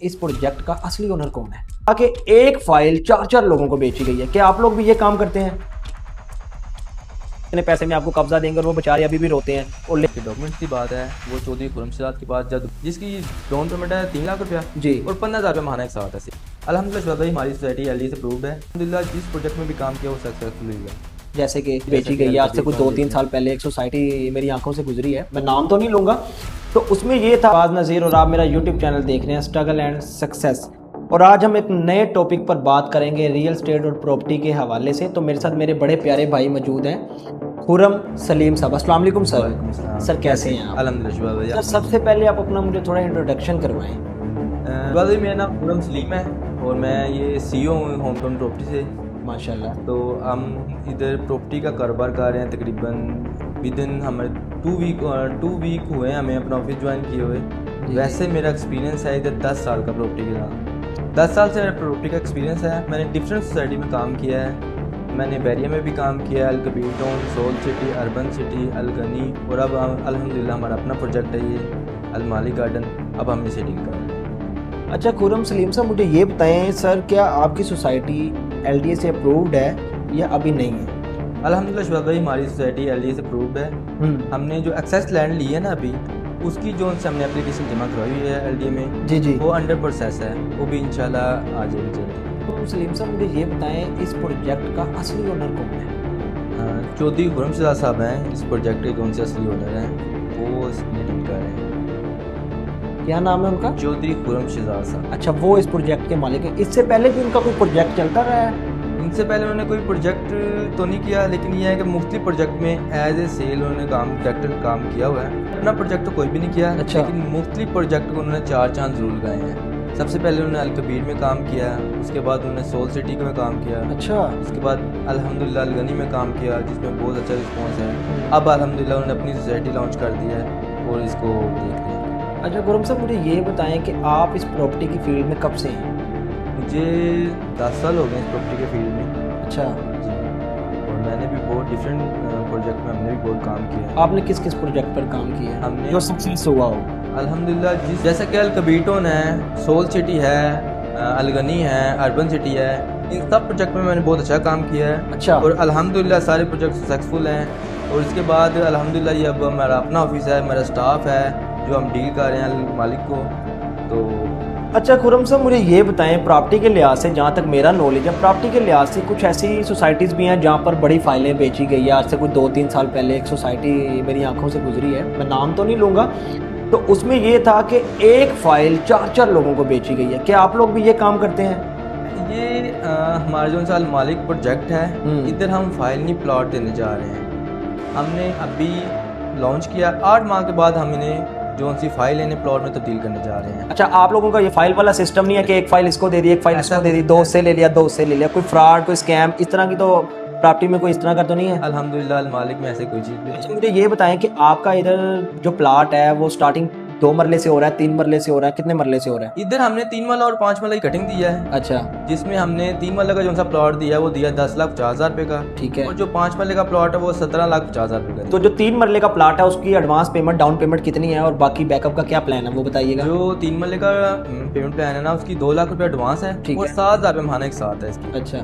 इस प्रोजेक्ट का असली ओनर कौन है, ताकि एक फाइल 4-4 लोगों को बेची गई है। क्या आप लोग भी ये काम करते हैं? इतने पैसे में आपको कब्जा देंगे और वो बेचारे अभी भी रोते हैं। और डॉक्यूमेंट्स की बात है, वो चौधरी खुर्रम शहजाद के पास जब जिसकी डाउन पेमेंट है 3 लाख रुपया जी, और 15,000 रुपये महाना एक साथ है। अल्हम्दुलिल्लाह भाई हमारी सोसाइटी एलडी से अप्रूव्ड है। अल्हम्दुलिल्लाह जिस प्रोजेक्ट में भी काम किया वो सक्सेसफुल हुआ। जैसे कि बेची गई है आज से कुछ 2-3 साल पहले एक सोसाइटी मेरी आंखों से गुजरी है, मैं नाम तो नहीं लूँगा। तो उसमें ये था आवाज़ नज़ीर और आप मेरा यूट्यूब चैनल देख रहे हैं स्ट्रगल एंड सक्सेस। और आज हम एक नए टॉपिक पर बात करेंगे रियल एस्टेट और प्रॉपर्टी के हवाले से। तो मेरे साथ मेरे बड़े प्यारे भाई मौजूद हैं, खुर्रम सलीम साहब। अस्सलाम वालेकुम सर। सर कैसे हैं आप? अल्हम्दुलिल्लाह। सर सबसे पहले आप अपना मुझे थोड़ा इंट्रोडक्शन करवाएं। भाई मेरा नाम खुर्रम सलीम है और मैं ये सीईओ हूँ होम टाउन प्रॉपर्टी से। माशाल्लाह। तो हम इधर प्रॉपर्टी का कारोबार कर रहे हैं तकरीबन विद इन हमारे 2 वीक हुए हैं हमें अपना ऑफिस ज्वाइन किए हुए। वैसे मेरा एक्सपीरियंस है इधर 10 साल का प्रॉपर्टी के साथ। 10 साल से मेरा प्रॉपर्टी का एक्सपीरियंस है। मैंने डिफरेंट सोसाइटी में काम किया है। मैंने बैरिया में भी काम किया है, Al Kabir town, soul city, urban city, Al Gani, और अब अल्हम्दुलिल्लाह हमारा अपना प्रोजेक्ट है ये अल मालिक गार्डन। अब हम इसे डील कर रहे हैं। अच्छा खुर्रम सलीम साहब मुझे ये बताएं सर, क्या आपकी सोसाइटी एलडीए से अप्रूव्ड है या अभी नहीं है? अल्हम्दुलिल्लाह भाई हमारी सोसाइटी एलडीए से अप्रूव्ड है। हमने जो एक्सेस लैंड ली है ना अभी, उसकी जो से हमने एप्लीकेशन जमा करवाई हुई है एलडीए में, जी जी, वो अंडर प्रोसेस है, वो भी इंशाल्लाह आ जाएगी जल्दी। तो सलीम साहब मुझे ये बताएं इस प्रोजेक्ट का असली ओनर कौन है? चौधरी खुर्रम शहजाद साहब हैं इस प्रोजेक्ट के कौन से असली ओनर हैं, वो इसमें डील कर रहे हैं। क्या नाम है उनका? चौधरी खुर्रम शहजाद साहब। अच्छा, वो इस प्रोजेक्ट के मालिक हैं। इससे पहले भी उनका कोई प्रोजेक्ट चलता रहा है? इनसे पहले उन्होंने कोई प्रोजेक्ट तो नहीं किया, लेकिन यह है कि मुख्तलिफ प्रोजेक्ट में एज ए सेल उन्होंने डायरेक्टर काम किया हुआ है। अपना प्रोजेक्ट तो कोई भी नहीं किया। अच्छा। लेकिन मुख्तलिफ प्रोजेक्ट को उन्होंने 4 चांद जरूर लगाए हैं। सबसे पहले उन्होंने अल कबीर में काम किया, उसके बाद उन्होंने सोल सिटी में काम किया। अच्छा। उसके बाद अल्हम्दुलिल्लाह अल गनी में काम किया, जिसमें बहुत अच्छा रिस्पॉन्स है। अब अल्हम्दुलिल्लाह उन्होंने अपनी सोसाइटी लॉन्च कर दी है और इसको देख रहे हैं। अच्छा खुर्रम साहब मुझे ये बताएं कि आप इस प्रॉपर्टी की फील्ड में कब से हैं? मुझे 10 साल हो गए इस प्रॉपर्टी के फील्ड में। अच्छा जी, और मैंने भी बहुत डिफरेंट प्रोजेक्ट में हमने भी बहुत काम किया है। आपने किस किस प्रोजेक्ट पर काम किया है हमने जो सक्सेस हुआ हो? अल्हम्दुलिल्लाह जिस जैसे कि अल कबीर टाउन है, सोल सिटी है, अल गनी है, अर्बन सिटी है, इन सब प्रोजेक्ट में मैंने बहुत अच्छा काम किया है। अच्छा। और अल्हम्दुलिल्लाह सारे प्रोजेक्ट सक्सेसफुल हैं। और इसके बाद अल्हम्दुलिल्लाह ये अब हमारा अपना ऑफिस है, मेरा स्टाफ है जो हम डील कर रहे हैं मालिक को। तो अच्छा खुर्रम साहब मुझे ये बताएं, प्रॉपर्टी के लिहाज से जहाँ तक मेरा नॉलेज है, प्रॉपर्टी के लिहाज से कुछ ऐसी सोसाइटीज़ भी हैं जहाँ पर बड़ी फाइलें बेची गई है। आज से कुछ 2-3 साल पहले एक सोसाइटी मेरी आंखों से गुजरी है, मैं नाम तो नहीं लूँगा। तो उसमें ये था कि एक फ़ाइल 4-4 लोगों को बेची गई है। क्या आप लोग भी ये काम करते हैं? ये हमारा जो साल मालिक प्रोजेक्ट है, इधर हम फाइल नहीं प्लॉट देने जा रहे हैं। हमने अभी लॉन्च किया, 8 माह के बाद हम इन्हें जो सी फाइल इन्हें प्लॉट में तब्दील करने जा रहे हैं। अच्छा, आप लोगों का ये फाइल वाला सिस्टम नहीं है कि एक फाइल इसको दे दी, एक फाइल इसको दे दी, 2 से ले लिया, 2 से ले लिया, कोई फ्रॉड, कोई स्कैम, इस तरह की तो प्रॉपर्टी में कोई इस तरह का तो नहीं है? अल्हम्दुलिल्लाह मालिक में ऐसे कोई चीज़ नहीं अच्छा है। मुझे ये बताएं कि आपका इधर जो प्लाट है वो स्टार्टिंग 2 मरले से हो रहा है, 3 मरले से हो रहा है, कितने मरले से हो रहा है? इधर हमने 3 वाला और 5 वाला की कटिंग दिया है। अच्छा जिसमें हमने 3 वाले का जो सा प्लॉट दिया है वो दिया 10,50,000 रुपये का। ठीक है। और जो 5 वाले का प्लॉट है वो 17,50,000 रुपये का। तो जो 3 मरले का प्लाट है उसकी एडवांस पेमेंट, डाउन पेमेंट कितनी है और बाकी बैकअप का क्या प्लान है वो बताइएगा। जो 3 वाले का पेमेंट प्लान है ना, उसकी 2 लाख रुपये एडवांस है ठीक और है। 7,000 रुपये महाना एक साथ है इसकी। अच्छा,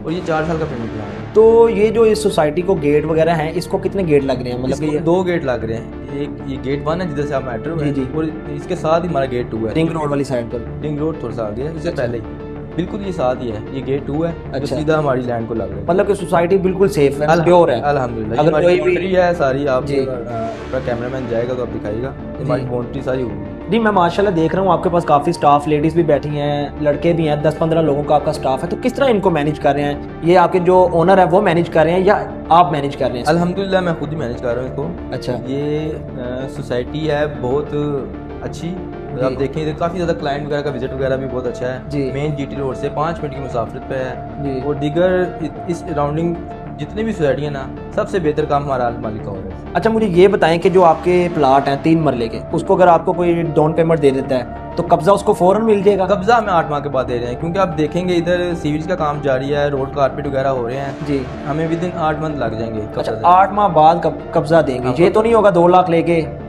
और ये 4 साल का पेमेंट प्लान है। तो ये जो इस सोसाइटी को गेट वगैरह हैं, इसको कितने गेट लग रहे हैं? मतलब कि इसको ये 2 गेट लग रहे हैं। एक ये गेट 1 है जिधर से आप एंटर हुए, जी, जी। और इसके साथ ही हमारा गेट 2 है। रिंग रोड वाली साइड पर? रिंग रोड थोड़ा सा आगे है, इससे अच्छा। पहले ही बिल्कुल ये साथ ही है। ये गेट 2 है, तो अच्छा। सीधा हमारी लैंड को लग रहा है। मतलब कि सोसाइटी बिल्कुल सेफ है, प्योर है? अल्हम्दुलिल्लाह। अगर हमारी कोई भी बाउंड्री है सारी, आप जी। आपका कैमरामैन जाएगा तो आप दिखाएगा, हमारी बाउंड्री सारी होगी। जी, मैं माशाल्लाह देख रहा हूँ आपके पास काफ़ी स्टाफ, लेडीज़ भी बैठी हैं, लड़के भी हैं, 10-15 लोगों का आपका स्टाफ है। तो किस तरह इनको मैनेज कर रहे हैं? ये आपके जो ओनर है वो मैनेज कर रहे हैं या आप मैनेज कर रहे हैं? अल्हम्दुलिल्लाह मैं खुद ही मैनेज कर रहा हूँ इसको। अच्छा। ये सोसाइटी है बहुत अच्छी। आप देखें इधर काफ़ी ज़्यादा क्लाइंट वगैरह का विजिट वगैरह भी बहुत अच्छा है। जी। मेन जीटी रोड से 5 मिनट की मुसाफरत पे है। जी। और दीगर इस अराउंडिंग जितनी भी सोसाइटी है ना, सबसे बेहतर काम हमारा मालिक का हो रहा है। अच्छा मुझे ये बताएं कि जो आपके प्लाट हैं 3 मरले के, उसको अगर आपको कोई डाउन पेमेंट दे देता है तो कब्जा उसको फौरन मिल जाएगा? कब्जा हमें 8 माह के बाद दे रहे हैं, क्योंकि आप देखेंगे इधर सीवरेज का काम जारी है, रोड कारपेट वगैरह हो रहे हैं। जी। हमें विद इन 8 मंथ लग जाएंगे। अच्छा, 8 माह बाद कब्जा देंगे? ये तो नहीं होगा 2 लाख लेके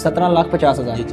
17,50,000